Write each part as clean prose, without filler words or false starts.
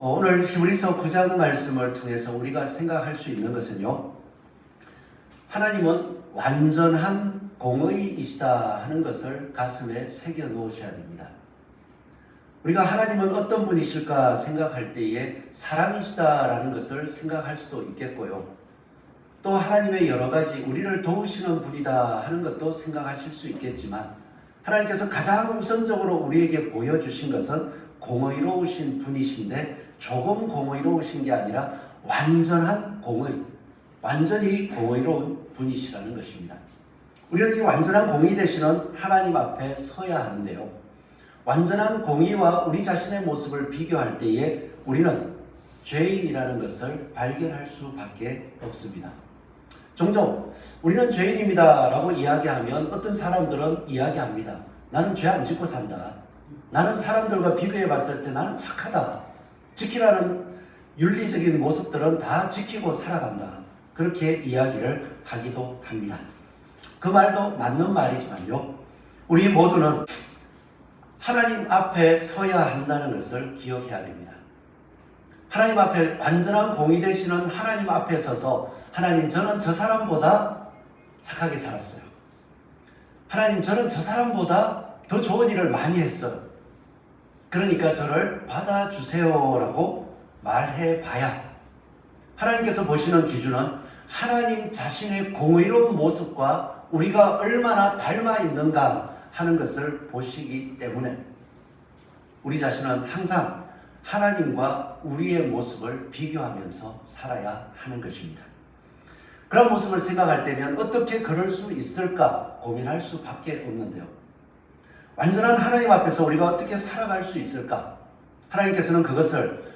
오늘 히브리서 9장 말씀을 통해서 우리가 생각할 수 있는 것은요, 하나님은 완전한 공의이시다 하는 것을 가슴에 새겨 놓으셔야 됩니다. 우리가 하나님은 어떤 분이실까 생각할 때에 사랑이시다라는 것을 생각할 수도 있겠고요. 또 하나님의 여러 가지 우리를 도우시는 분이다 하는 것도 생각하실 수 있겠지만, 하나님께서 가장 우선적으로 우리에게 보여주신 것은 공의로우신 분이신데, 조금 공의로우신 게 아니라 완전한 공의, 완전히 공의로운 분이시라는 것입니다. 우리는 이 완전한 공의 되시는 하나님 앞에 서야 하는데요, 완전한 공의와 우리 자신의 모습을 비교할 때에 우리는 죄인이라는 것을 발견할 수밖에 없습니다. 종종 우리는 죄인입니다 라고 이야기하면 어떤 사람들은 이야기합니다. 나는 죄 안 짓고 산다. 나는 사람들과 비교해 봤을 때 나는 착하다. 지키라는 윤리적인 모습들은 다 지키고 살아간다. 그렇게 이야기를 하기도 합니다. 그 말도 맞는 말이지만요, 우리 모두는 하나님 앞에 서야 한다는 것을 기억해야 됩니다. 하나님 앞에 완전한 공의 되시는 하나님 앞에 서서, 하나님, 저는 저 사람보다 착하게 살았어요. 하나님, 저는 저 사람보다 더 좋은 일을 많이 했어요. 그러니까 저를 받아주세요라고 말해봐야 하나님께서 보시는 기준은 하나님 자신의 공의로운 모습과 우리가 얼마나 닮아 있는가 하는 것을 보시기 때문에 우리 자신은 항상 하나님과 우리의 모습을 비교하면서 살아야 하는 것입니다. 그런 모습을 생각할 때면 어떻게 그럴 수 있을까 고민할 수밖에 없는데요, 완전한 하나님 앞에서 우리가 어떻게 살아갈 수 있을까? 하나님께서는 그것을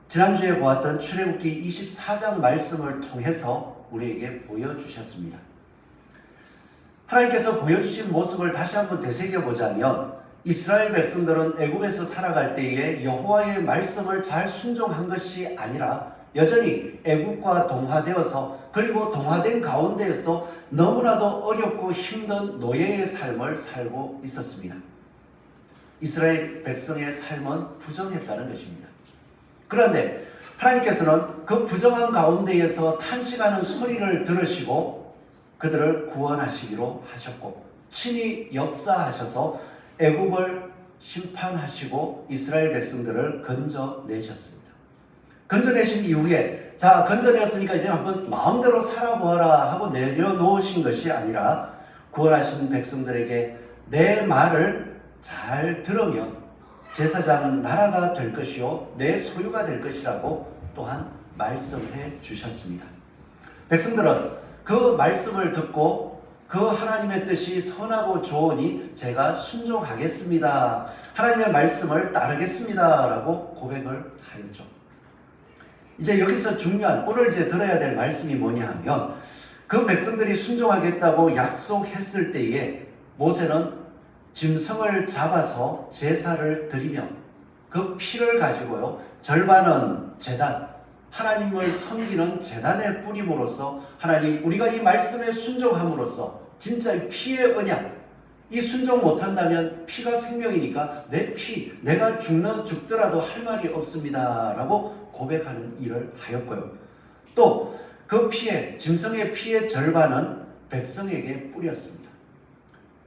지난주에 보았던 출애굽기 24장 말씀을 통해서 우리에게 보여주셨습니다. 하나님께서 보여주신 모습을 다시 한번 되새겨보자면, 이스라엘 백성들은 애굽에서 살아갈 때에 여호와의 말씀을 잘 순종한 것이 아니라 여전히 애굽과 동화되어서, 그리고 동화된 가운데에서도 너무나도 어렵고 힘든 노예의 삶을 살고 있었습니다. 이스라엘 백성의 삶은 부정했다는 것입니다. 그런데 하나님께서는 그 부정한 가운데에서 탄식하는 소리를 들으시고 그들을 구원하시기로 하셨고, 친히 역사하셔서 애굽을 심판하시고 이스라엘 백성들을 건져내셨습니다. 건져내신 이후에, 자, 건져내었으니까 이제 한번 마음대로 살아보아라 하고 내려놓으신 것이 아니라, 구원하신 백성들에게 내 말을 잘 들으면 제사장 나라가 될 것이요 내 소유가 될 것이라고 또한 말씀해 주셨습니다. 백성들은 그 말씀을 듣고 그 하나님의 뜻이 선하고 좋으니 제가 순종하겠습니다, 하나님의 말씀을 따르겠습니다 라고 고백을 하였죠. 이제 여기서 중요한, 오늘 이제 들어야 될 말씀이 뭐냐 하면, 그 백성들이 순종하겠다고 약속했을 때에 모세는 짐승을 잡아서 제사를 드리며 그 피를 가지고요, 절반은 제단, 하나님을 섬기는 제단에 뿌림으로써, 하나님, 우리가 이 말씀에 순종함으로써 진짜 이 피의 언약, 이 순종 못한다면 피가 생명이니까 내 피, 내가 죽더라도 할 말이 없습니다 라고 고백하는 일을 하였고요, 또 그 피에, 짐승의 피의 절반은 백성에게 뿌렸습니다.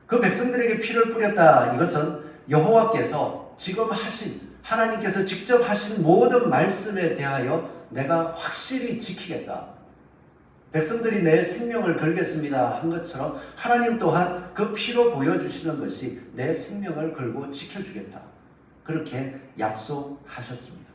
그 백성들에게 피를 뿌렸다, 이것은 여호와께서 지금 하신, 하나님께서 직접 하신 모든 말씀에 대하여 내가 확실히 지키겠다, 백성들이 내 생명을 걸겠습니다 한 것처럼 하나님 또한 그 피로 보여주시는 것이 내 생명을 걸고 지켜주겠다, 그렇게 약속하셨습니다.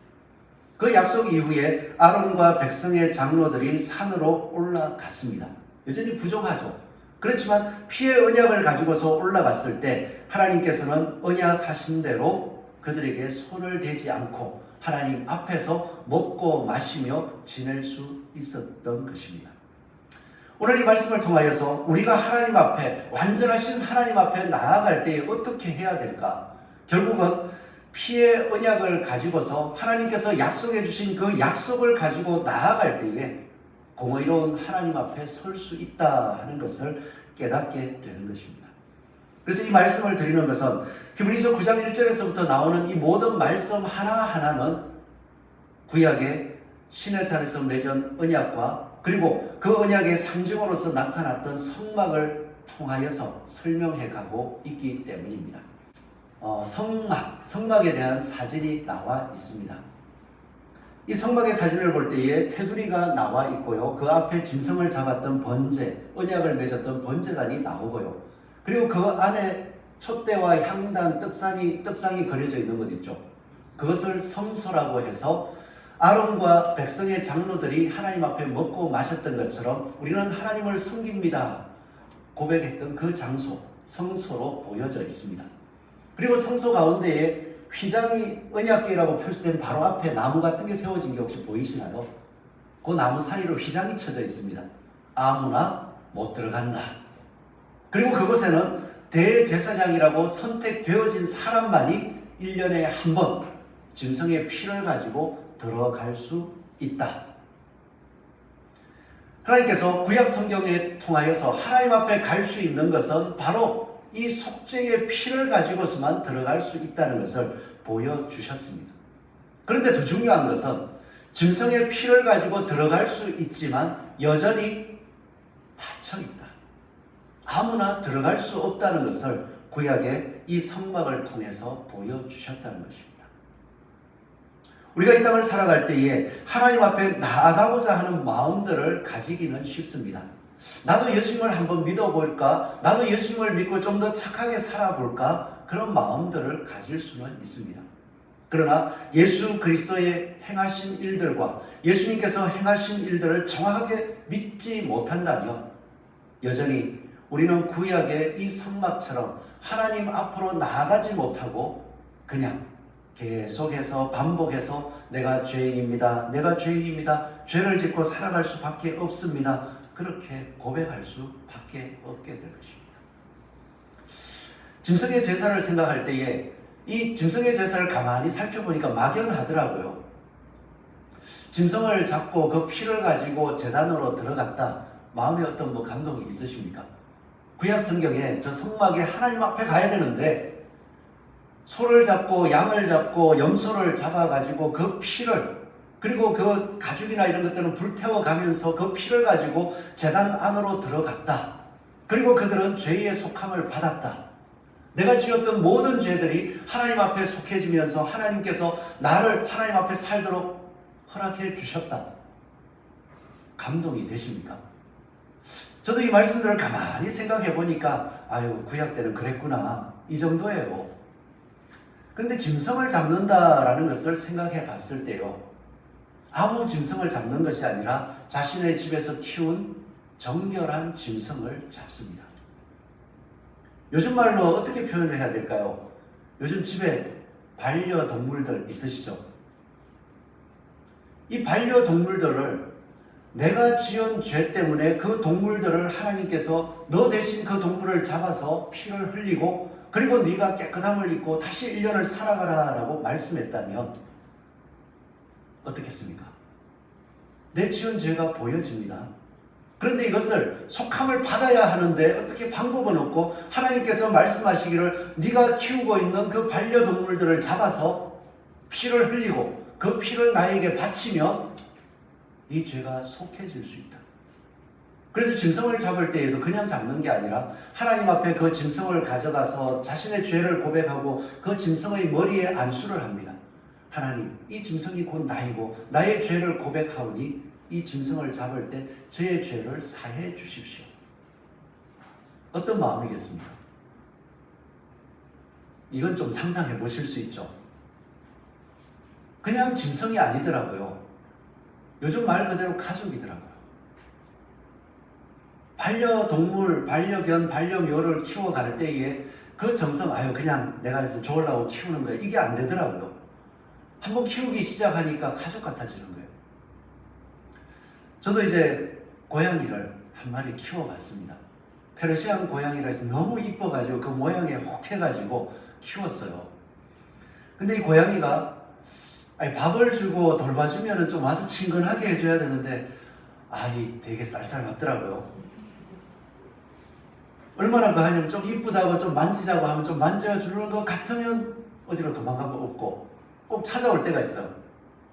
그 약속 이후에 아론과 백성의 장로들이 산으로 올라갔습니다. 여전히 부족하죠. 그렇지만 피의 언약을 가지고서 올라갔을 때 하나님께서는 언약하신 대로 그들에게 손을 대지 않고 하나님 앞에서 먹고 마시며 지낼 수 있었던 것입니다. 오늘 이 말씀을 통하여서 우리가 하나님 앞에, 완전하신 하나님 앞에 나아갈 때에 어떻게 해야 될까? 결국은 피의 언약을 가지고서 하나님께서 약속해 주신 그 약속을 가지고 나아갈 때에 공의로운 하나님 앞에 설 수 있다 하는 것을 깨닫게 되는 것입니다. 그래서 이 말씀을 드리는 것은 히브리서 9장 1절에서부터 나오는 이 모든 말씀 하나하나는 구약의 시내산에서 맺은 언약과 그리고 그 언약의 상징으로서 나타났던 성막을 통하여서 설명해 가고 있기 때문입니다. 성막에 대한 사진이 나와 있습니다. 이 성막의 사진을 볼 때에 테두리가 나와 있고요. 그 앞에 짐승을 잡았던 번제, 언약을 맺었던 번제단이 나오고요. 그리고 그 안에 촛대와 향단, 떡상이 그려져 있는 것 있죠. 그것을 성소라고 해서 아론과 백성의 장로들이 하나님 앞에 먹고 마셨던 것처럼 우리는 하나님을 섬깁니다 고백했던 그 장소, 성소로 보여져 있습니다. 그리고 성소 가운데에 휘장이 언약궤라고 표시된 바로 앞에 나무 같은 게 세워진 게 혹시 보이시나요? 그 나무 사이로 휘장이 쳐져 있습니다. 아무나 못 들어간다. 그리고 그곳에는 대제사장이라고 선택되어진 사람만이 1년에 한 번 짐승의 피를 가지고 들어갈 수 있다. 하나님께서 구약 성경에 통하여서 하나님 앞에 갈 수 있는 것은 바로 이 속죄의 피를 가지고서만 들어갈 수 있다는 것을 보여주셨습니다. 그런데 더 중요한 것은 짐승의 피를 가지고 들어갈 수 있지만 여전히 닫혀있다. 아무나 들어갈 수 없다는 것을 구약의 이 성막을 통해서 보여주셨다는 것입니다. 우리가 이 땅을 살아갈 때에 하나님 앞에 나아가고자 하는 마음들을 가지기는 쉽습니다. 나도 예수님을 한번 믿어볼까? 나도 예수님을 믿고 좀 더 착하게 살아볼까? 그런 마음들을 가질 수는 있습니다. 그러나 예수 그리스도의 행하신 일들과 예수님께서 행하신 일들을 정확하게 믿지 못한다면 여전히 우리는 구약의 이 성막처럼 하나님 앞으로 나아가지 못하고 그냥 계속해서 반복해서 내가 죄인입니다. 내가 죄인입니다. 죄를 짓고 살아갈 수밖에 없습니다. 그렇게 고백할 수밖에 없게 될 것입니다. 짐승의 제사를 생각할 때에 이 짐승의 제사를 가만히 살펴보니까 막연하더라고요. 짐승을 잡고 그 피를 가지고 제단으로 들어갔다. 마음에 어떤 감동이 있으십니까? 구약 성경에 저 성막에 하나님 앞에 가야 되는데 소를 잡고 양을 잡고 염소를 잡아가지고 그 피를 그리고 그 가죽이나 이런 것들은 불태워가면서 그 피를 가지고 제단 안으로 들어갔다. 그리고 그들은 죄의 속함을 받았다. 내가 지었던 모든 죄들이 하나님 앞에 속해지면서 하나님께서 나를 하나님 앞에 살도록 허락해 주셨다. 감동이 되십니까? 저도 이 말씀들을 가만히 생각해 보니까 아유 구약 때는 그랬구나 이 정도예요. 근데 짐승을 잡는다라는 것을 생각해 봤을 때요. 아무 짐승을 잡는 것이 아니라 자신의 집에서 키운 정결한 짐승을 잡습니다. 요즘 말로 어떻게 표현을 해야 될까요? 요즘 집에 반려동물들 있으시죠? 이 반려동물들을 내가 지은 죄 때문에 그 동물들을 하나님께서 너 대신 그 동물을 잡아서 피를 흘리고 그리고 네가 깨끗함을 입고 다시 1년을 살아가라 라고 말씀했다면 어떻겠습니까? 내 지은 죄가 보여집니다. 그런데 이것을 속함을 받아야 하는데 어떻게 방법은 없고 하나님께서 말씀하시기를 네가 키우고 있는 그 반려동물들을 잡아서 피를 흘리고 그 피를 나에게 바치면 네 죄가 속해질 수 있다. 그래서 짐승을 잡을 때에도 그냥 잡는 게 아니라 하나님 앞에 그 짐승을 가져가서 자신의 죄를 고백하고 그 짐승의 머리에 안수를 합니다. 하나님, 이 짐승이 곧 나이고 나의 죄를 고백하오니 이 짐승을 잡을 때 저의 죄를 사해 주십시오. 어떤 마음이겠습니까? 이건 좀 상상해 보실 수 있죠. 그냥 짐승이 아니더라고요. 요즘 말 그대로 가족이더라고요. 반려동물, 반려견, 반려묘를 키워갈 때에 그 정성, 그냥 내가 좋으려고 키우는 거야. 이게 안 되더라고요. 한번 키우기 시작하니까 가족 같아지는 거예요. 저도 이제 고양이를 한 마리 키워봤습니다. 페르시안 고양이라 해서 너무 이뻐가지고 그 모양에 혹해가지고 키웠어요. 근데 이 고양이가 밥을 주고 돌봐주면 좀 와서 친근하게 해줘야 되는데 이 되게 쌀쌀맞더라고요. 얼마나 하냐면 좀 이쁘다고 좀 만지자고 하면 좀 만져주는 것 같으면 어디로 도망간 거 없고 꼭 찾아올 때가 있어요.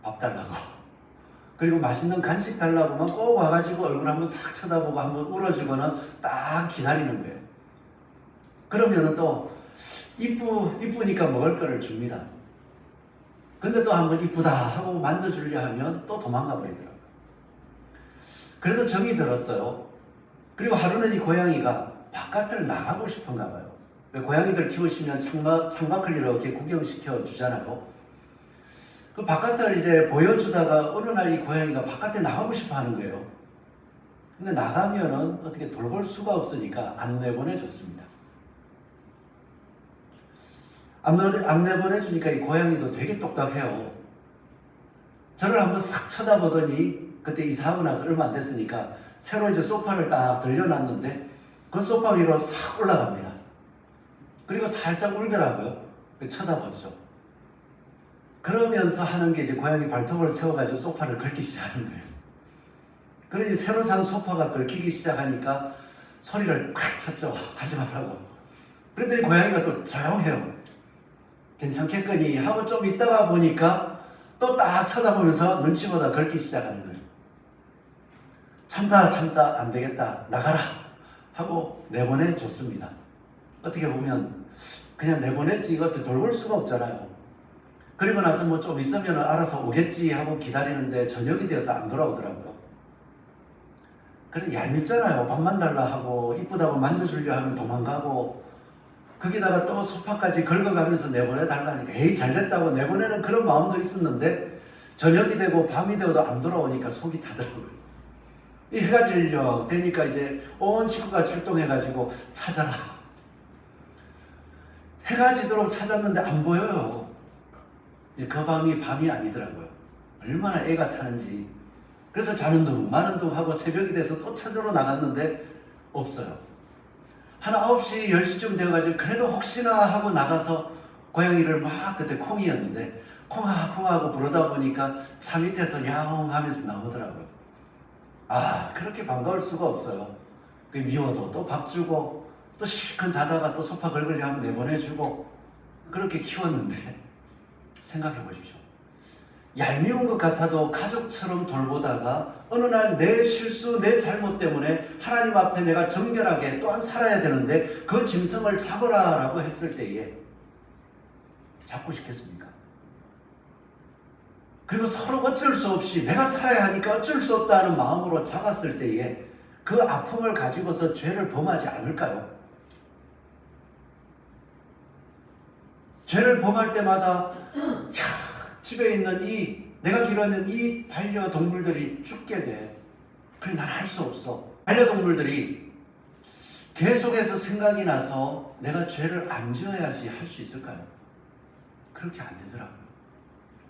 밥 달라고. 그리고 맛있는 간식 달라고만 꼭 와가지고 얼굴 한번 탁 쳐다보고 한번 울어주고는 딱 기다리는 거예요. 그러면은 또 이쁘니까 먹을 거를 줍니다. 근데 또 한번 이쁘다 하고 만져주려 하면 또 도망가 버리더라고요. 그래도 정이 들었어요. 그리고 하루는 이 고양이가 바깥을 나가고 싶은가 봐요. 고양이들 키우시면 창밖을 이렇게 구경시켜 주잖아요. 그 바깥을 이제 보여주다가 어느 날 이 고양이가 바깥에 나가고 싶어 하는 거예요. 근데 나가면은 어떻게 돌볼 수가 없으니까 안 내보내줬습니다. 안 내보내주니까 이 고양이도 되게 똑똑해요. 저를 한번 싹 쳐다보더니 그때 이사하고 나서 얼마 안 됐으니까 새로 이제 소파를 딱 들려놨는데 그 소파 위로 싹 올라갑니다. 그리고 살짝 울더라고요. 쳐다보죠. 그러면서 하는 게 이제 고양이 발톱을 세워가지고 소파를 긁기 시작하는 거예요. 그러니 새로 산 소파가 긁히기 시작하니까 소리를 콱 쳤죠. 하지 말라고. 그랬더니 고양이가 또 조용해요. 괜찮겠거니 하고 좀 있다가 보니까 또 딱 쳐다보면서 눈치보다 긁기 시작하는 거예요. 참다 안 되겠다 나가라 하고 내보내줬습니다. 어떻게 보면 그냥 내보냈지 이것도 돌볼 수가 없잖아요. 그리고 나서 뭐 좀 있으면 알아서 오겠지 하고 기다리는데 저녁이 되어서 안 돌아오더라고요. 그래 얄밉잖아요. 밥만 달라 하고 이쁘다고 만져주려 하면 도망가고 거기다가 또 소파까지 긁어가면서 내보내달라니까 에이 잘됐다고 내보내는 그런 마음도 있었는데 저녁이 되고 밤이 되어도 안 돌아오니까 속이 타더라고요. 이 해가 질려 되니까 이제 온 식구가 출동해가지고 찾아라. 해가 지도록 찾았는데 안 보여요. 그 밤이 아니더라고요. 얼마나 애가 타는지. 그래서 자는 둥 마는 둥 하고 새벽이 돼서 또 찾으러 나갔는데 없어요. 한 9시 10시쯤 되어가지고 그래도 혹시나 하고 나가서 고양이를 막 그때 콩이었는데 콩아 하고 부르다 보니까 차 밑에서 야옹 하면서 나오더라고요. 아 그렇게 반가울 수가 없어요. 미워도 또 밥 주고 또 실컷 자다가 또 소파 긁으려 하면 내보내주고 그렇게 키웠는데 생각해 보십시오. 얄미운 것 같아도 가족처럼 돌보다가 어느 날 내 실수, 내 잘못 때문에 하나님 앞에 내가 정결하게 또한 살아야 되는데 그 짐승을 잡으라라고 했을 때에 잡고 싶겠습니까? 그리고 서로 어쩔 수 없이 내가 살아야 하니까 어쩔 수 없다는 마음으로 잡았을 때에 그 아픔을 가지고서 죄를 범하지 않을까요? 죄를 범할 때마다 집에 있는 내가 기르는 이 반려동물들이 죽게 돼. 그래 난 할 수 없어. 반려동물들이 계속해서 생각이 나서 내가 죄를 안 지어야지 할 수 있을까요? 그렇게 안 되더라고요.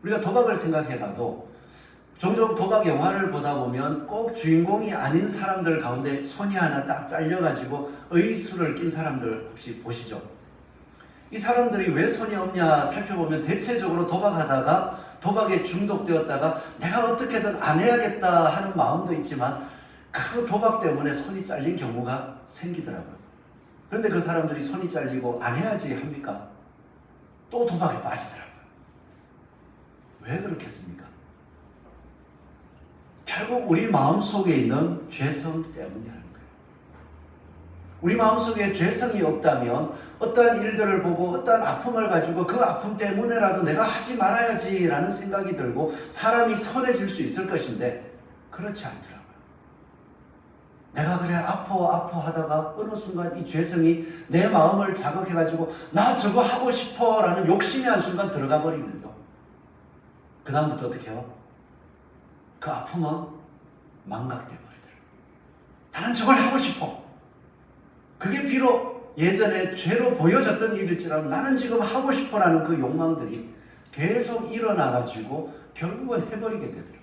우리가 도박을 생각해봐도 종종 도박 영화를 보다 보면 꼭 주인공이 아닌 사람들 가운데 손이 하나 딱 잘려가지고 의수를 낀 사람들 혹시 보시죠? 이 사람들이 왜 손이 없냐 살펴보면 대체적으로 도박하다가 도박에 중독되었다가 내가 어떻게든 안 해야겠다 하는 마음도 있지만 그 도박 때문에 손이 잘린 경우가 생기더라고요. 그런데 그 사람들이 손이 잘리고 안 해야지 합니까? 또 도박에 빠지더라고요. 왜 그렇겠습니까? 결국 우리 마음속에 있는 죄성 때문이라는 거예요. 우리 마음속에 죄성이 없다면 어떠한 일들을 보고 어떠한 아픔을 가지고 그 아픔 때문에라도 내가 하지 말아야지라는 생각이 들고 사람이 선해질 수 있을 것인데 그렇지 않더라고요. 내가 그래 아파 하다가 어느 순간 이 죄성이 내 마음을 자극해가지고 나 저거 하고 싶어 라는 욕심이 한순간 들어가 버리는 거. 그 다음부터 어떻게 해요? 그 아픔은 망각돼 버리더라고요. 나는 저걸 하고 싶어. 그게 비록 예전에 죄로 보여졌던 일일지라도 나는 지금 하고 싶어라는 그 욕망들이 계속 일어나가지고 결국은 해버리게 되더라고요.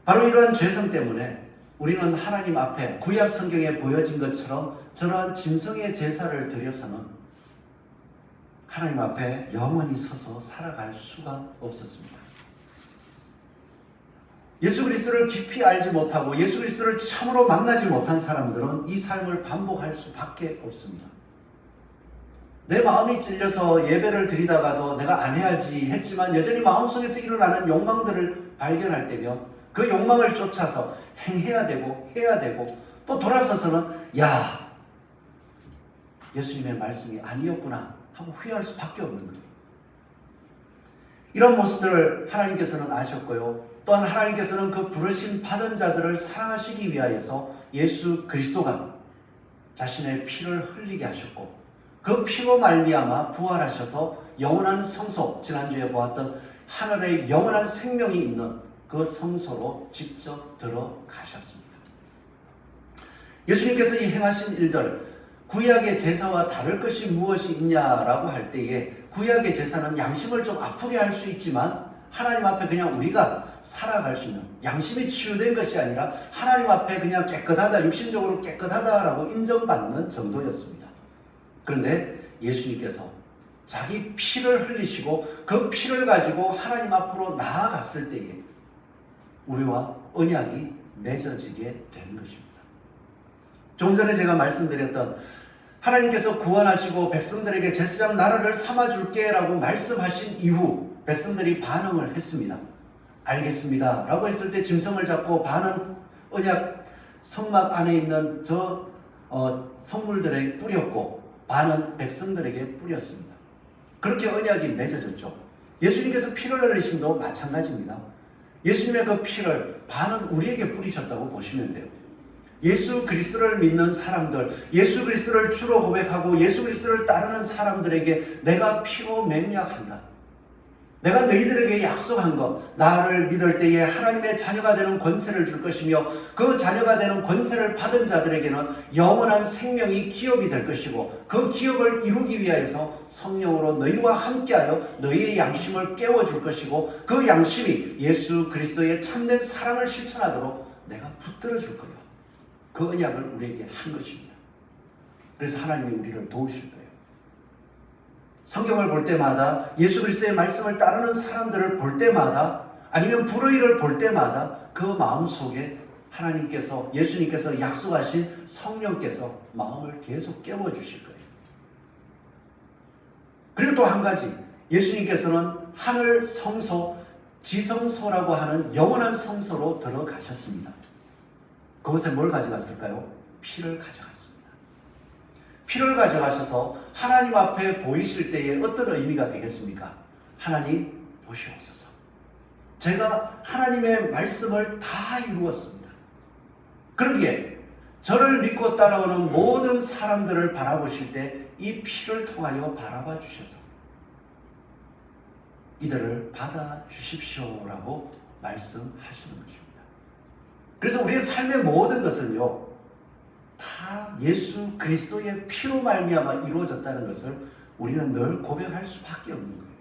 바로 이러한 죄성 때문에 우리는 하나님 앞에 구약 성경에 보여진 것처럼 저러한 짐승의 제사를 드려서는 하나님 앞에 영원히 서서 살아갈 수가 없었습니다. 예수 그리스도를 깊이 알지 못하고 예수 그리스도를 참으로 만나지 못한 사람들은 이 삶을 반복할 수밖에 없습니다. 내 마음이 찔려서 예배를 드리다가도 내가 안 해야지 했지만 여전히 마음속에서 일어나는 욕망들을 발견할 때면 그 욕망을 쫓아서 행해야 되고 해야 되고 또 돌아서서는 야, 예수님의 말씀이 아니었구나 하고 후회할 수밖에 없는 거예요. 이런 모습들을 하나님께서는 아셨고요. 또한 하나님께서는 그 부르심 받은 자들을 사랑하시기 위하여서 예수 그리스도가 자신의 피를 흘리게 하셨고 그 피로 말미암아 부활하셔서 영원한 성소, 지난주에 보았던 하늘의 영원한 생명이 있는 그 성소로 직접 들어가셨습니다. 예수님께서 이 행하신 일들, 구약의 제사와 다를 것이 무엇이 있냐라고 할 때에 구약의 제사는 양심을 좀 아프게 할 수 있지만 하나님 앞에 그냥 우리가 살아갈 수 있는, 양심이 치유된 것이 아니라 하나님 앞에 그냥 깨끗하다, 육신적으로 깨끗하다라고 인정받는 정도였습니다. 그런데 예수님께서 자기 피를 흘리시고 그 피를 가지고 하나님 앞으로 나아갔을 때에 우리와 언약이 맺어지게 되는 것입니다. 좀 전에 제가 말씀드렸던 하나님께서 구원하시고 백성들에게 제사장 나라를 삼아줄게 라고 말씀하신 이후 백성들이 반응을 했습니다. 알겠습니다 라고 했을 때 짐승을 잡고 반은 언약 성막 안에 있는 저 성물들에 뿌렸고 반은 백성들에게 뿌렸습니다. 그렇게 언약이 맺어졌죠. 예수님께서 피를 흘리심도 마찬가지입니다. 예수님의 그 피를 반은 우리에게 뿌리셨다고 보시면 돼요. 예수 그리스도를 믿는 사람들, 예수 그리스도를 주로 고백하고 예수 그리스도를 따르는 사람들에게 내가 피로 맹약한다. 내가 너희들에게 약속한 것, 나를 믿을 때에 하나님의 자녀가 되는 권세를 줄 것이며 그 자녀가 되는 권세를 받은 자들에게는 영원한 생명이 기업이 될 것이고 그 기업을 이루기 위하여서 성령으로 너희와 함께하여 너희의 양심을 깨워줄 것이고 그 양심이 예수 그리스도의 참된 사랑을 실천하도록 내가 붙들어 줄 거예요. 그 언약을 우리에게 한 것입니다. 그래서 하나님이 우리를 도우실 거예요. 성경을 볼 때마다 예수 그리스도의 말씀을 따르는 사람들을 볼 때마다 아니면 불의를 볼 때마다 그 마음속에 하나님께서 예수님께서 약속하신 성령께서 마음을 계속 깨워주실 거예요. 그리고 또 한 가지 예수님께서는 하늘 성소 지성소라고 하는 영원한 성소로 들어가셨습니다. 그곳에 뭘 가져갔을까요? 피를 가져갔습니다. 피를 가져가셔서 하나님 앞에 보이실 때에 어떤 의미가 되겠습니까? 하나님 보시옵소서. 제가 하나님의 말씀을 다 이루었습니다. 그러기에 저를 믿고 따라오는 모든 사람들을 바라보실 때 이 피를 통하여 바라봐 주셔서 이들을 받아 주십시오라고 말씀하시는 것입니다. 그래서 우리의 삶의 모든 것은요, 다 예수 그리스도의 피로 말미암아 이루어졌다는 것을 우리는 늘 고백할 수밖에 없는 거예요.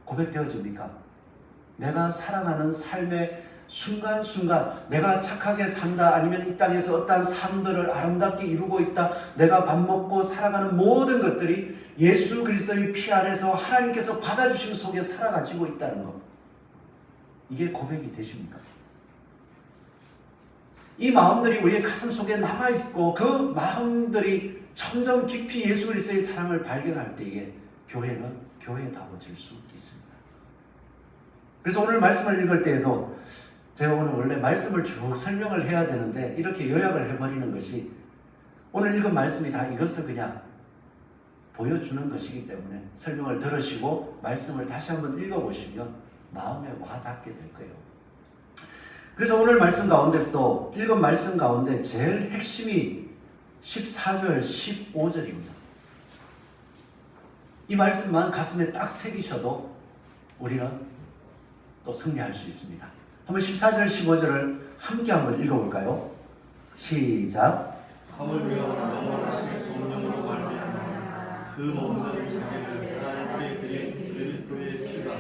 고백되어집니까? 내가 살아가는 삶의 순간순간 내가 착하게 산다, 아니면 이 땅에서 어떠한 삶들을 아름답게 이루고 있다, 내가 밥 먹고 살아가는 모든 것들이 예수 그리스도의 피 안에서 하나님께서 받아주심 속에 살아가지고 있다는 것, 이게 고백이 되십니까? 이 마음들이 우리의 가슴 속에 남아있고 그 마음들이 점점 깊이 예수 그리스도의 사랑을 발견할 때에 교회는 교회다워질 수 있습니다. 그래서 오늘 말씀을 읽을 때에도 제가 오늘 원래 말씀을 쭉 설명을 해야 되는데 이렇게 요약을 해버리는 것이 오늘 읽은 말씀이 다 이것을 그냥 보여주는 것이기 때문에 설명을 들으시고 말씀을 다시 한번 읽어보시면 마음에 와닿게 될 거예요. 그래서 오늘 말씀 가운데서도 읽은 말씀 가운데 제일 핵심이 14절, 15절입니다. 이 말씀만 가슴에 딱 새기셔도 우리는 또 승리할 수 있습니다. 한번 14절, 15절을 함께 한번 읽어볼까요? 시작. 하물며 영원하신 성령으로 말미암아 그 모든 자기를 하나님께 드린 그리스도의 피가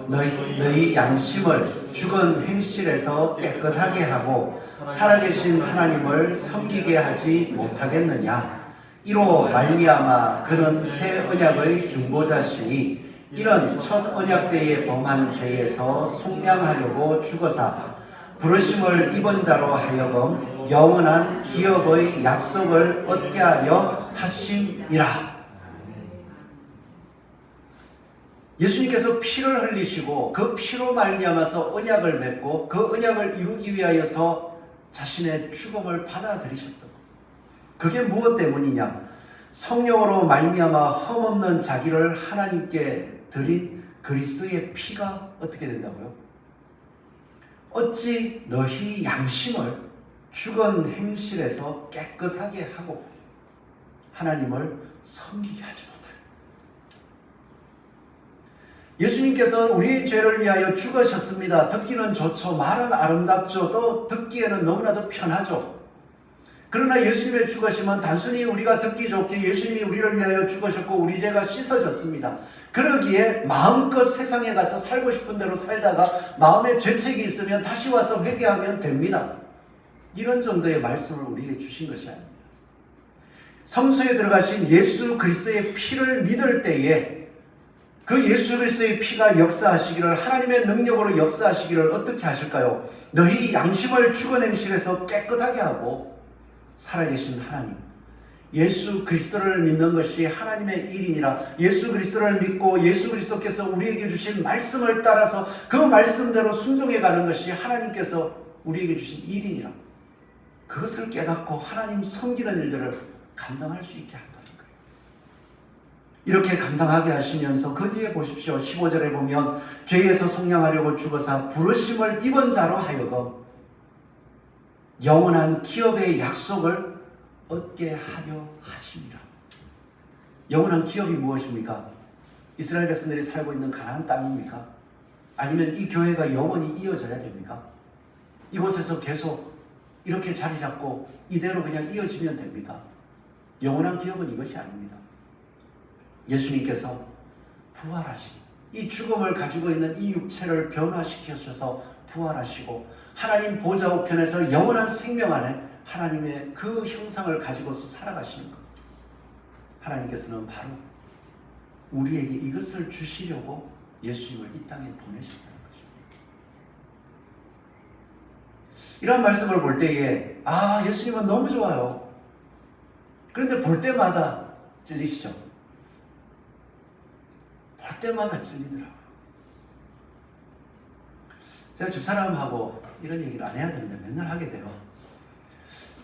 너희 양심을 죽은 행실에서 깨끗하게 하고 살아계신 하나님을 섬기게 하지 못하겠느냐. 이로 말미암아 그는 새 언약의 중보자시니 이런 첫 언약 때에 범한 죄에서 속량하려고 죽어사 부르심을 입은 자로 하여금 영원한 기업의 약속을 얻게 하려 하심이라. 예수님께서 피를 흘리시고 그 피로 말미암아서 언약을 맺고 그 언약을 이루기 위하여서 자신의 죽음을 받아들이셨던 것. 그게 무엇 때문이냐? 성령으로 말미암아 흠없는 자기를 하나님께 드린 그리스도의 피가 어떻게 된다고요? 어찌 너희 양심을 죽은 행실에서 깨끗하게 하고 하나님을 섬기게 하지 못하냐? 예수님께서 우리의 죄를 위하여 죽으셨습니다. 듣기는 좋죠. 말은 아름답죠. 또 듣기에는 너무나도 편하죠. 그러나 예수님의 죽으심은 단순히 우리가 듣기 좋게 예수님이 우리를 위하여 죽으셨고 우리 죄가 씻어졌습니다. 그러기에 마음껏 세상에 가서 살고 싶은 대로 살다가 마음에 죄책이 있으면 다시 와서 회개하면 됩니다. 이런 정도의 말씀을 우리에게 주신 것이 아닙니다. 성소에 들어가신 예수 그리스도의 피를 믿을 때에 그 예수 그리스도의 피가 역사하시기를, 하나님의 능력으로 역사하시기를 어떻게 하실까요? 너희 양심을 죽은 행실에서 깨끗하게 하고 살아계신 하나님, 예수 그리스도를 믿는 것이 하나님의 일이니라. 예수 그리스도를 믿고 예수 그리스도께서 우리에게 주신 말씀을 따라서 그 말씀대로 순종해 가는 것이 하나님께서 우리에게 주신 일이니라. 그것을 깨닫고 하나님 섬기는 일들을 감당할 수 있게 한다는 거예요. 이렇게 감당하게 하시면서 그 뒤에 보십시오. 15절에 보면 죄에서 속량하려고 죽어서 부르심을 입은 자로 하여금 영원한 기업의 약속을 얻게 하려 하십니다. 영원한 기업이 무엇입니까? 이스라엘 백성들이 살고 있는 가나안 땅입니까? 아니면 이 교회가 영원히 이어져야 됩니까? 이곳에서 계속 이렇게 자리 잡고 이대로 그냥 이어지면 됩니까? 영원한 기업은 이것이 아닙니다. 예수님께서 부활하신 이 죽음을 가지고 있는 이 육체를 변화시키셔서 부활하시고 하나님 보좌 우편에서 영원한 생명 안에 하나님의 그 형상을 가지고서 살아가시는 것. 하나님께서는 바로 우리에게 이것을 주시려고 예수님을 이 땅에 보내셨다는 것입니다. 이런 말씀을 볼 때에 예수님은 너무 좋아요. 그런데 볼 때마다 찔리시죠? 볼 때마다 찔리더라고요. 제가 집사람하고 이런 얘기를 안 해야 되는데 맨날 하게 돼요.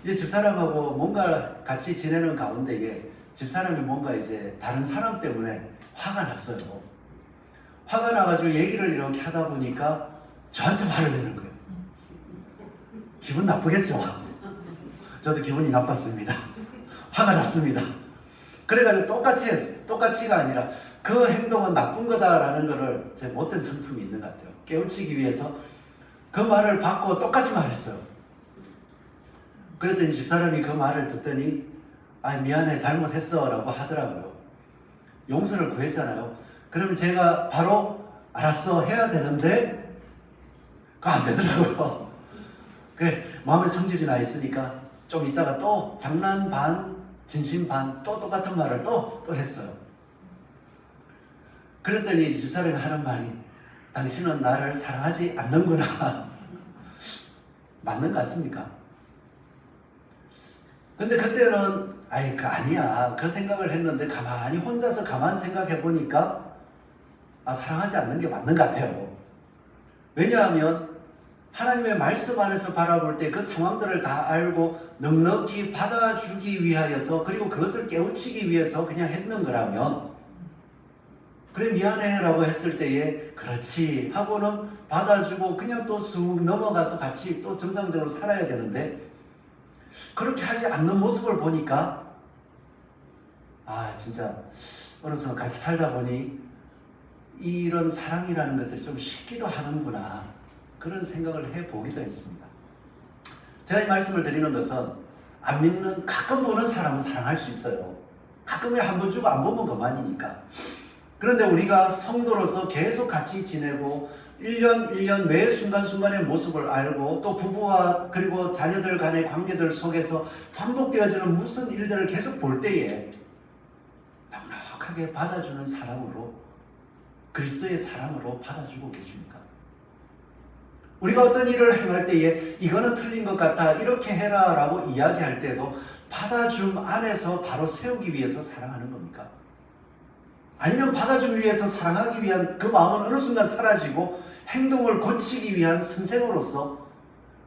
이제 집사람하고 뭔가 같이 지내는 가운데에 집사람이 뭔가 이제 다른 사람 때문에 화가 났어요. 화가 나가지고 얘기를 이렇게 하다 보니까 저한테 화를 내는 거예요. 기분 나쁘겠죠? 저도 기분이 나빴습니다. 화가 났습니다. 그래가지고 똑같이가 아니라 그 행동은 나쁜 거다라는 거를 제 못된 성품이 있는 것 같아요. 깨우치기 위해서 그 말을 받고 똑같이 말했어요. 그랬더니 집사람이 그 말을 듣더니 미안해 잘못했어 라고 하더라고요. 용서를 구했잖아요. 그러면 제가 바로 알았어 해야 되는데 그거 안 되더라고요. 그래 마음에 성질이 나 있으니까 좀 있다가 또 장난 반 진심 반 또 똑같은 말을 또 했어요. 그랬더니 집사람이 하는 말이 당신은 나를 사랑하지 않는구나. 맞는 것 같습니까? 근데 그때는 그거 아니야. 그 생각을 했는데 가만히 혼자서 가만 생각해 보니까 사랑하지 않는 게 맞는 것 같아요. 왜냐하면 하나님의 말씀 안에서 바라볼 때 그 상황들을 다 알고 넉넉히 받아주기 위하여서 그리고 그것을 깨우치기 위해서 그냥 했는 거라면 그래 미안해 라고 했을 때에 그렇지 하고는 받아주고 그냥 또 쑥 넘어가서 같이 또 정상적으로 살아야 되는데 그렇게 하지 않는 모습을 보니까 진짜 어느 순간 같이 살다 보니 이런 사랑이라는 것들이 좀 식기도 하는구나 그런 생각을 해보기도 했습니다. 제가 이 말씀을 드리는 것은 안 믿는 가끔 보는 사람은 사랑할 수 있어요. 가끔에 한 번 주고 안 보면 그만이니까. 그런데 우리가 성도로서 계속 같이 지내고 1년 매 순간순간의 모습을 알고 또 부부와 그리고 자녀들 간의 관계들 속에서 반복되어지는 무슨 일들을 계속 볼 때에 넉넉하게 받아주는 사랑으로 그리스도의 사랑으로 받아주고 계십니까? 우리가 어떤 일을 행할 때에 이거는 틀린 것 같아 이렇게 해라 라고 이야기할 때도 받아줌 안에서 바로 세우기 위해서 사랑하는 겁니까? 아니면 받아주기 위해서 사랑하기 위한 그 마음은 어느 순간 사라지고 행동을 고치기 위한 선생으로서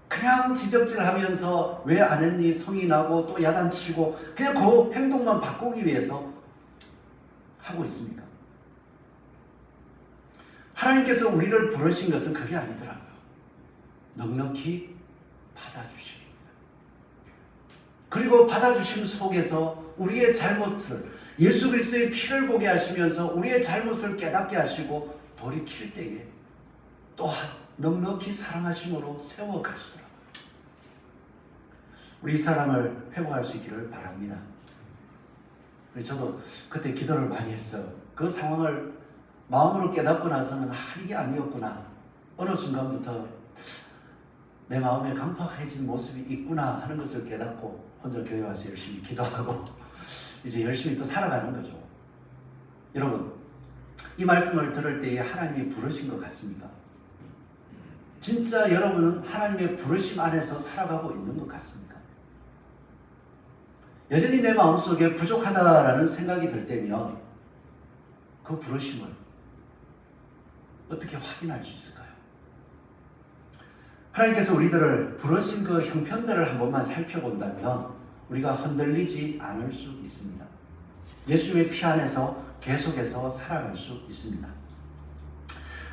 그냥 지적질하면서 왜 안 했니 성이 나고 또 야단치고 그냥 그 행동만 바꾸기 위해서 하고 있습니다. 하나님께서 우리를 부르신 것은 그게 아니더라고요. 넉넉히 받아주십니다. 그리고 받아주심 속에서 우리의 잘못을 예수 그리스도의 피를 보게 하시면서 우리의 잘못을 깨닫게 하시고 돌이킬 때에 또한 넉넉히 사랑하심으로 세워가시더라고요. 우리 사람을 회복할 수 있기를 바랍니다. 저도 그때 기도를 많이 했어요. 그 상황을 마음으로 깨닫고 나서는 이게 아니었구나. 어느 순간부터 내 마음에 강팍해진 모습이 있구나 하는 것을 깨닫고 혼자 교회 와서 열심히 기도하고 이제 열심히 또 살아가는 거죠. 여러분, 이 말씀을 들을 때에 하나님이 부르신 것 같습니까? 진짜 여러분은 하나님의 부르심 안에서 살아가고 있는 것 같습니까? 여전히 내 마음속에 부족하다라는 생각이 들 때면 그 부르심을 어떻게 확인할 수 있을까요? 하나님께서 우리들을 부르신 그 형편들을 한 번만 살펴본다면 우리가 흔들리지 않을 수 있습니다. 예수님의 피 안에서 계속해서 살아갈 수 있습니다.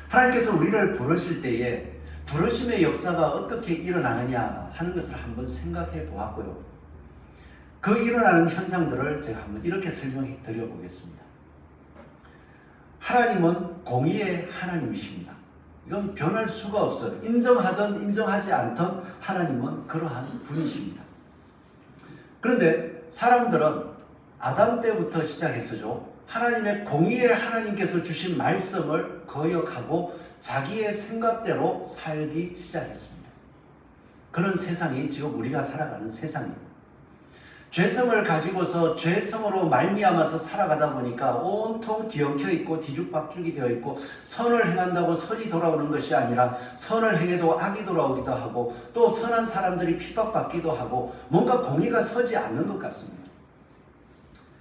하나님께서 우리를 부르실 때에 부르심의 역사가 어떻게 일어나느냐 하는 것을 한번 생각해 보았고요. 그 일어나는 현상들을 제가 한번 이렇게 설명해 드려 보겠습니다. 하나님은 공의의 하나님이십니다. 이건 변할 수가 없어요. 인정하든 인정하지 않든 하나님은 그러한 분이십니다. 그런데 사람들은 아담 때부터 시작했어죠. 하나님의 공의의 하나님께서 주신 말씀을 거역하고 자기의 생각대로 살기 시작했습니다. 그런 세상이 지금 우리가 살아가는 세상입니다. 죄성을 가지고서 죄성으로 말미암아서 살아가다 보니까 온통 뒤엉켜 있고 뒤죽박죽이 되어 있고 선을 행한다고 선이 돌아오는 것이 아니라 선을 행해도 악이 돌아오기도 하고 또 선한 사람들이 핍박받기도 하고 뭔가 공의가 서지 않는 것 같습니다.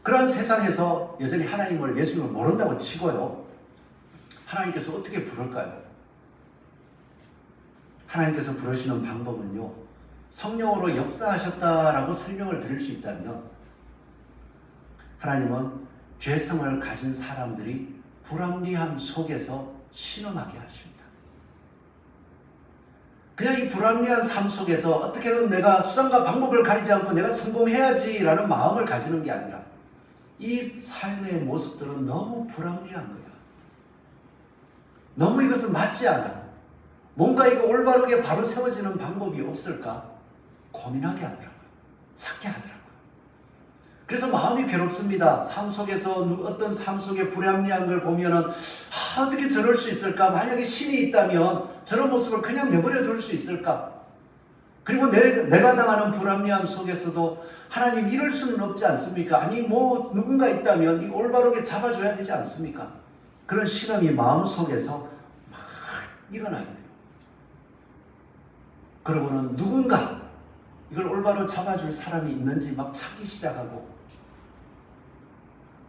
그런 세상에서 여전히 하나님을 예수님을 모른다고 치고요. 하나님께서 어떻게 부를까요? 하나님께서 부르시는 방법은요. 성령으로 역사하셨다라고 설명을 드릴 수 있다면 하나님은 죄성을 가진 사람들이 불합리함 속에서 신음하게 하십니다. 그냥 이 불합리한 삶 속에서 어떻게든 내가 수단과 방법을 가리지 않고 내가 성공해야지라는 마음을 가지는 게 아니라 이 삶의 모습들은 너무 불합리한 거야. 너무 이것은 맞지 않아. 뭔가 이거 올바르게 바로 세워지는 방법이 없을까? 고민하게 하더라고요. 찾게 하더라고요. 그래서 마음이 괴롭습니다. 삶 속에서 어떤 삶 속에 불합리한 걸 보면은 어떻게 저럴 수 있을까? 만약에 신이 있다면 저런 모습을 그냥 내버려 둘 수 있을까? 그리고 내가 당하는 불합리함 속에서도 하나님 이럴 수는 없지 않습니까? 아니 뭐 누군가 있다면 이거 올바르게 잡아줘야 되지 않습니까? 그런 신음이 마음 속에서 막 일어나게 돼요. 그러고는 누군가 이걸 올바로 잡아줄 사람이 있는지 막 찾기 시작하고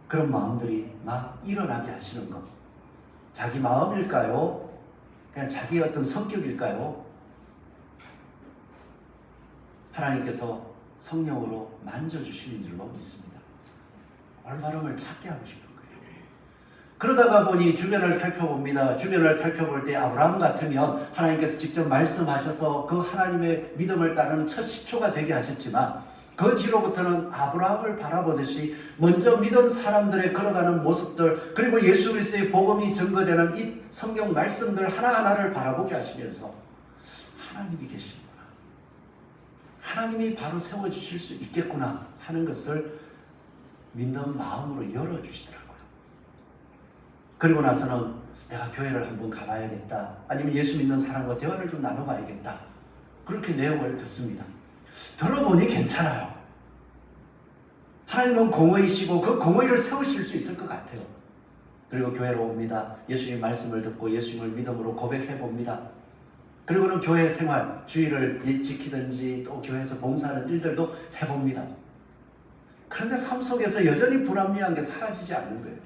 그런 마음들이 막 일어나게 하시는 것. 자기 마음일까요? 그냥 자기의 어떤 성격일까요? 하나님께서 성령으로 만져주시는 줄로 믿습니다. 올바름을 찾게 하고 싶은 거예요. 그러다가 보니 주변을 살펴봅니다. 주변을 살펴볼 때 아브라함 같으면 하나님께서 직접 말씀하셔서 그 하나님의 믿음을 따르는 첫 시초가 되게 하셨지만 그 뒤로부터는 아브라함을 바라보듯이 먼저 믿은 사람들의 걸어가는 모습들 그리고 예수 그리스도의 복음이 증거되는 이 성경 말씀들 하나하나를 바라보게 하시면서 하나님이 계시구나. 하나님이 바로 세워주실 수 있겠구나 하는 것을 믿는 마음으로 열어주시더라고요. 그리고 나서는 내가 교회를 한번 가봐야겠다. 아니면 예수 믿는 사람과 대화를 좀 나눠봐야겠다. 그렇게 내용을 듣습니다. 들어보니 괜찮아요. 하나님은 공의이시고 그 공의를 세우실 수 있을 것 같아요. 그리고 교회로 옵니다. 예수님의 말씀을 듣고 예수님을 믿음으로 고백해봅니다. 그리고는 교회 생활, 주의를 지키든지 또 교회에서 봉사하는 일들도 해봅니다. 그런데 삶 속에서 여전히 불합리한 게 사라지지 않는 거예요.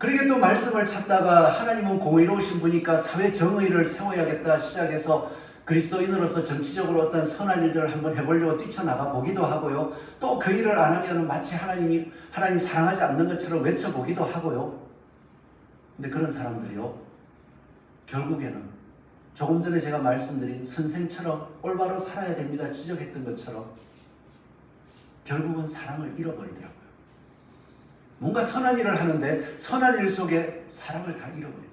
그러게 또 말씀을 찾다가 하나님은 공의로우신 분이니까 사회 정의를 세워야겠다 시작해서 그리스도인으로서 정치적으로 어떤 선한 일들을 한번 해보려고 뛰쳐나가 보기도 하고요. 또 그 일을 안 하면 마치 하나님 사랑하지 않는 것처럼 외쳐보기도 하고요. 근데 그런 사람들이요, 결국에는 조금 전에 제가 말씀드린 선생처럼 올바로 살아야 됩니다 지적했던 것처럼 결국은 사랑을 잃어버리더라고요. 뭔가 선한 일을 하는데 선한 일 속에 사랑을 다 잃어버리더라고요.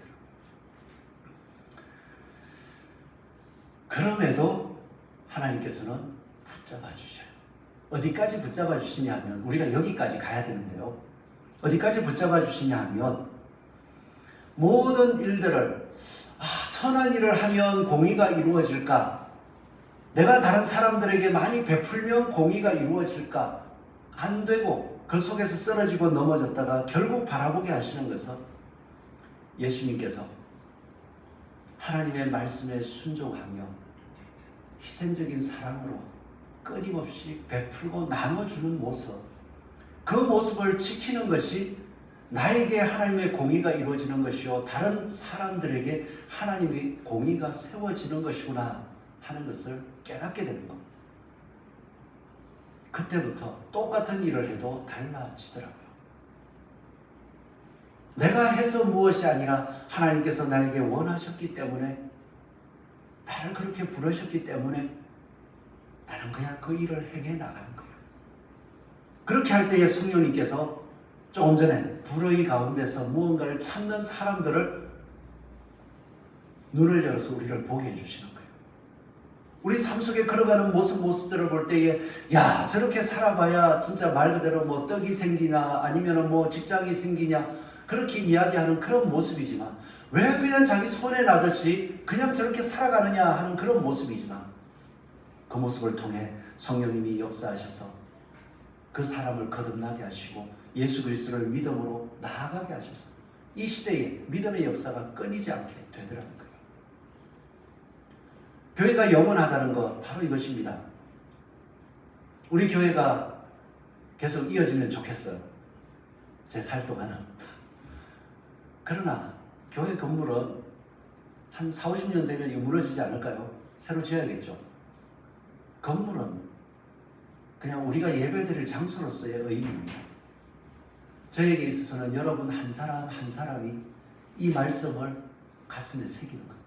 그럼에도 하나님께서는 붙잡아 주셔요. 어디까지 붙잡아 주시냐 하면 우리가 여기까지 가야 되는데요. 어디까지 붙잡아 주시냐 하면 모든 일들을 선한 일을 하면 공의가 이루어질까? 내가 다른 사람들에게 많이 베풀면 공의가 이루어질까? 안 되고 그 속에서 쓰러지고 넘어졌다가 결국 바라보게 하시는 것은 예수님께서 하나님의 말씀에 순종하며 희생적인 사랑으로 끊임없이 베풀고 나눠주는 모습, 그 모습을 지키는 것이 나에게 하나님의 공의가 이루어지는 것이요 다른 사람들에게 하나님의 공의가 세워지는 것이구나 하는 것을 깨닫게 되는 겁니다. 그때부터 똑같은 일을 해도 달라지더라고요. 내가 해서 무엇이 아니라 하나님께서 나에게 원하셨기 때문에, 나를 그렇게 부르셨기 때문에 나는 그냥 그 일을 행해 나가는 거예요. 그렇게 할 때에 성령님께서 조금 전에 불의 가운데서 무언가를 찾는 사람들을 눈을 열어서 우리를 보게 해주시는 거예요. 우리 삶 속에 걸어가는 모습들을 볼 때에 야, 저렇게 살아봐야 진짜 말 그대로 뭐 떡이 생기나 아니면 뭐 직장이 생기냐 그렇게 이야기하는 그런 모습이지만, 왜 그냥 자기 손에 나듯이 그냥 저렇게 살아가느냐 하는 그런 모습이지만, 그 모습을 통해 성령님이 역사하셔서 그 사람을 거듭나게 하시고 예수 그리스도를 믿음으로 나아가게 하셔서 이 시대에 믿음의 역사가 끊이지 않게 되더라는 거예요. 교회가 영원하다는 것 바로 이것입니다. 우리 교회가 계속 이어지면 좋겠어요. 제 살 동안은. 그러나 교회 건물은 한 4, 50년 되면 이거 무너지지 않을까요? 새로 지어야겠죠. 건물은 그냥 우리가 예배드릴 장소로서의 의미입니다. 저에게 있어서는 여러분 한 사람 한 사람이 이 말씀을 가슴에 새기는 겁니다.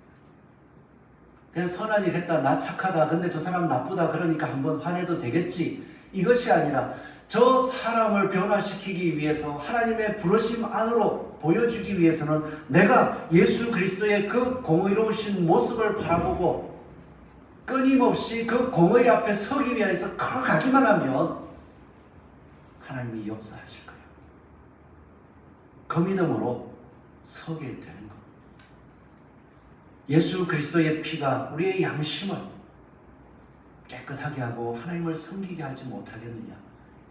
그냥 선한 일 했다, 나 착하다, 근데 저 사람 나쁘다 그러니까 한번 화내도 되겠지, 이것이 아니라 저 사람을 변화시키기 위해서 하나님의 부르심 안으로 보여주기 위해서는 내가 예수 그리스도의 그 공의로우신 모습을 바라보고 끊임없이 그 공의 앞에 서기 위해서 걸어가기만 하면 하나님이 역사하실 거예요. 그 믿음으로 서게 되는 겁니다. 예수 그리스도의 피가 우리의 양심을 깨끗하게 하고 하나님을 섬기게 하지 못하겠느냐,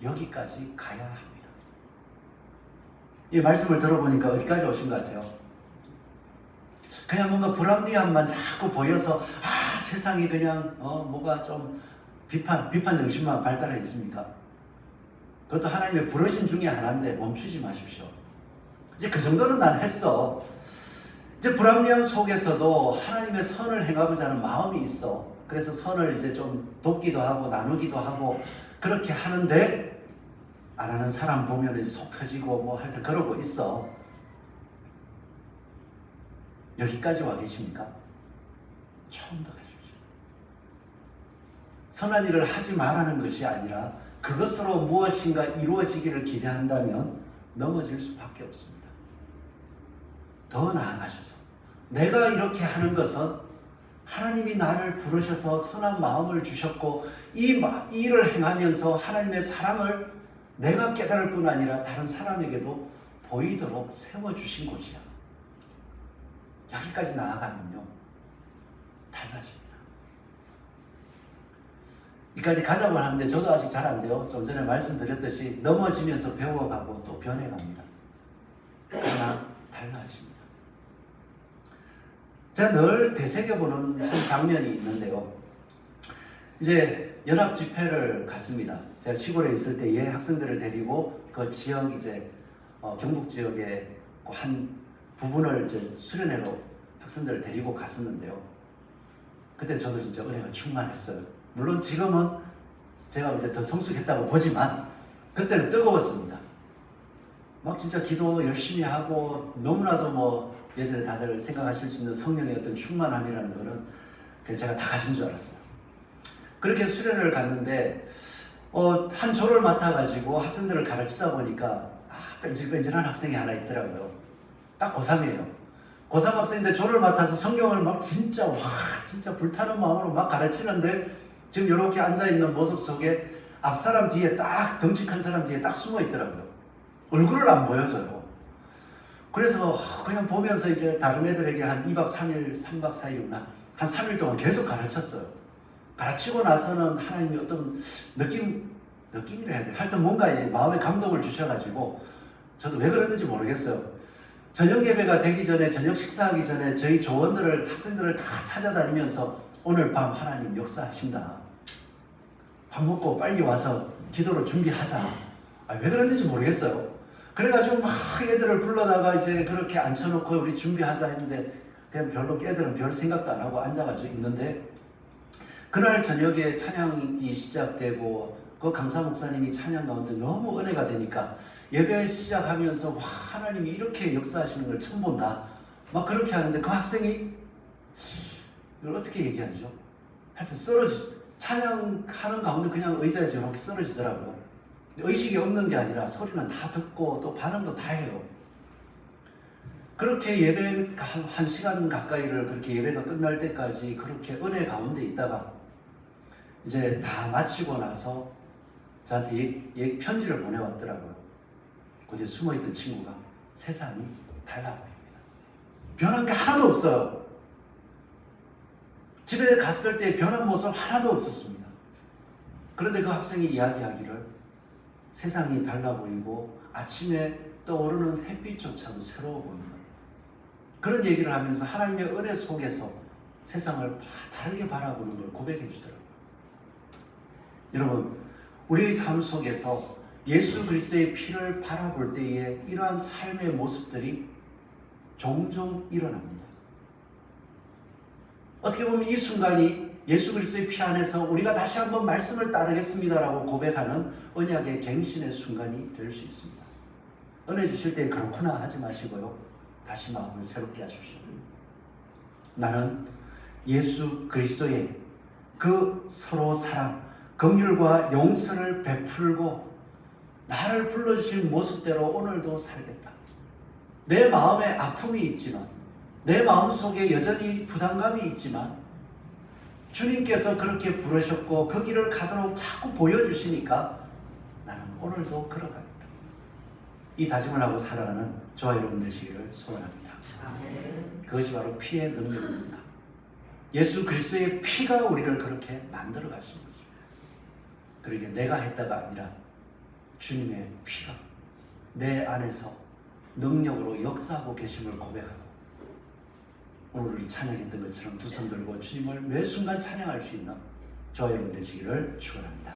여기까지 가야 합니다. 이 말씀을 들어보니까 어디까지 오신 것 같아요? 그냥 뭔가 불합리함만 자꾸 보여서 세상이 그냥 뭐가 좀 비판 정신만 발달해 있습니까? 그것도 하나님의 부르심 중에 하나인데 멈추지 마십시오. 이제 그 정도는 난 했어. 이제 불합리함 속에서도 하나님의 선을 행하고자 하는 마음이 있어. 그래서 선을 이제 좀 돕기도 하고 나누기도 하고 그렇게 하는데, 안 하는 사람 보면 이제 속 터지고 뭐 할 때 그러고 있어. 여기까지 와 계십니까? 좀 더 가십시오. 선한 일을 하지 말라는 것이 아니라 그것으로 무엇인가 이루어지기를 기대한다면 넘어질 수밖에 없습니다. 더 나아가셔서 내가 이렇게 하는 것은 하나님이 나를 부르셔서 선한 마음을 주셨고 이 일을 행하면서 하나님의 사랑을 내가 깨달을 뿐 아니라 다른 사람에게도 보이도록 세워주신 곳이야. 여기까지 나아가면요 달라집니다. 여기까지 가자고 하는데 저도 아직 잘 안 돼요. 좀 전에 말씀드렸듯이 넘어지면서 배워가고 또 변해갑니다. 그러나 달라집니다. 제가 늘 되새겨보는 한 장면이 있는데요. 이제 연합 집회를 갔습니다. 제가 시골에 있을 때에 학생들을 데리고 그 지역 이제 경북 지역에 한 부분을 이제 수련회로 학생들을 데리고 갔었는데요. 그때 저도 진짜 은혜가 충만했어요. 물론 지금은 제가 이제 더 성숙했다고 보지만 그때는 뜨거웠습니다. 막 진짜 기도 열심히 하고 너무나도 뭐 예전에 다들 생각하실 수 있는 성령의 어떤 충만함이라는 거는 그냥 제가 다 가진 줄 알았어요. 그렇게 수련회를 갔는데 한 조를 맡아가지고 학생들을 가르치다 보니까 뺀질뺀질한 학생이 하나 있더라고요. 딱 고3이에요. 고3 학생인데 조를 맡아서 성경을 막 진짜 진짜 불타는 마음으로 막 가르치는데 지금 이렇게 앉아있는 모습 속에 앞 사람 뒤에 딱 덩치 큰 사람 뒤에 딱 숨어 있더라고요. 얼굴을 안 보여줘요. 그래서 그냥 보면서 이제 다른 애들에게 한 2박 3일, 3박 4일이나 한 3일 동안 계속 가르쳤어요. 가르치고 나서는 하나님이 어떤 느낌이라 해야 돼. 하여튼 뭔가 마음의 감동을 주셔가지고 저도 왜 그랬는지 모르겠어요. 저녁 예배가 되기 전에, 저녁 식사하기 전에 저희 조원들을, 학생들을 다 찾아다니면서 오늘 밤 하나님 역사하신다. 밥 먹고 빨리 와서 기도로 준비하자. 왜 그랬는지 모르겠어요. 그래가지고 막 애들을 불러다가 이제 그렇게 앉혀놓고 우리 준비하자 했는데 그냥 별로 애들은 별 생각도 안 하고 앉아가지고 있는데 그날 저녁에 찬양이 시작되고 그 강사 목사님이 찬양 가운데 너무 은혜가 되니까 예배 시작하면서 와 하나님이 이렇게 역사하시는 걸 처음 본다 막 그렇게 하는데 그 학생이 이걸 어떻게 얘기하죠? 하여튼 찬양하는 가운데 그냥 의자에 저렇게 쓰러지더라고요. 의식이 없는 게 아니라 소리는 다 듣고 또 반응도 다 해요. 그렇게 예배 한 시간 가까이를 그렇게 예배가 끝날 때까지 그렇게 은혜 가운데 있다가 이제 다 마치고 나서 저한테 편지를 보내왔더라고요. 거기에 숨어있던 친구가 세상이 달라보입니다. 변한 게 하나도 없어요. 집에 갔을 때 변한 모습 하나도 없었습니다. 그런데 그 학생이 이야기하기를 세상이 달라 보이고 아침에 떠오르는 햇빛조차도 새로워 보인다. 그런 얘기를 하면서 하나님의 은혜 속에서 세상을 다르게 바라보는 걸 고백해 주더라고요. 여러분, 우리의 삶 속에서 예수 그리스도의 피를 바라볼 때에 이러한 삶의 모습들이 종종 일어납니다. 어떻게 보면 이 순간이 예수 그리스도의 피 안에서 우리가 다시 한번 말씀을 따르겠습니다라고 고백하는 언약의 갱신의 순간이 될 수 있습니다. 은혜 주실 때 그렇구나 하지 마시고요. 다시 마음을 새롭게 하십시오. 나는 예수 그리스도의 그 서로 사랑, 긍휼과 용서를 베풀고 나를 불러주신 모습대로 오늘도 살겠다. 내 마음에 아픔이 있지만 내 마음속에 여전히 부담감이 있지만 주님께서 그렇게 부르셨고 그 길을 가도록 자꾸 보여주시니까 나는 오늘도 걸어가겠다. 이 다짐을 하고 살아가는 저와 여러분 되시기를 소원합니다. 그것이 바로 피의 능력입니다. 예수 그리스도의 피가 우리를 그렇게 만들어 가신 거죠. 그러게 내가 했다가 아니라 주님의 피가 내 안에서 능력으로 역사하고 계심을 고백하고 오늘 우리 찬양했던 것처럼 두 손 들고 주님을 매 순간 찬양할 수 있는 저와 여러분 되시기를 축원합니다.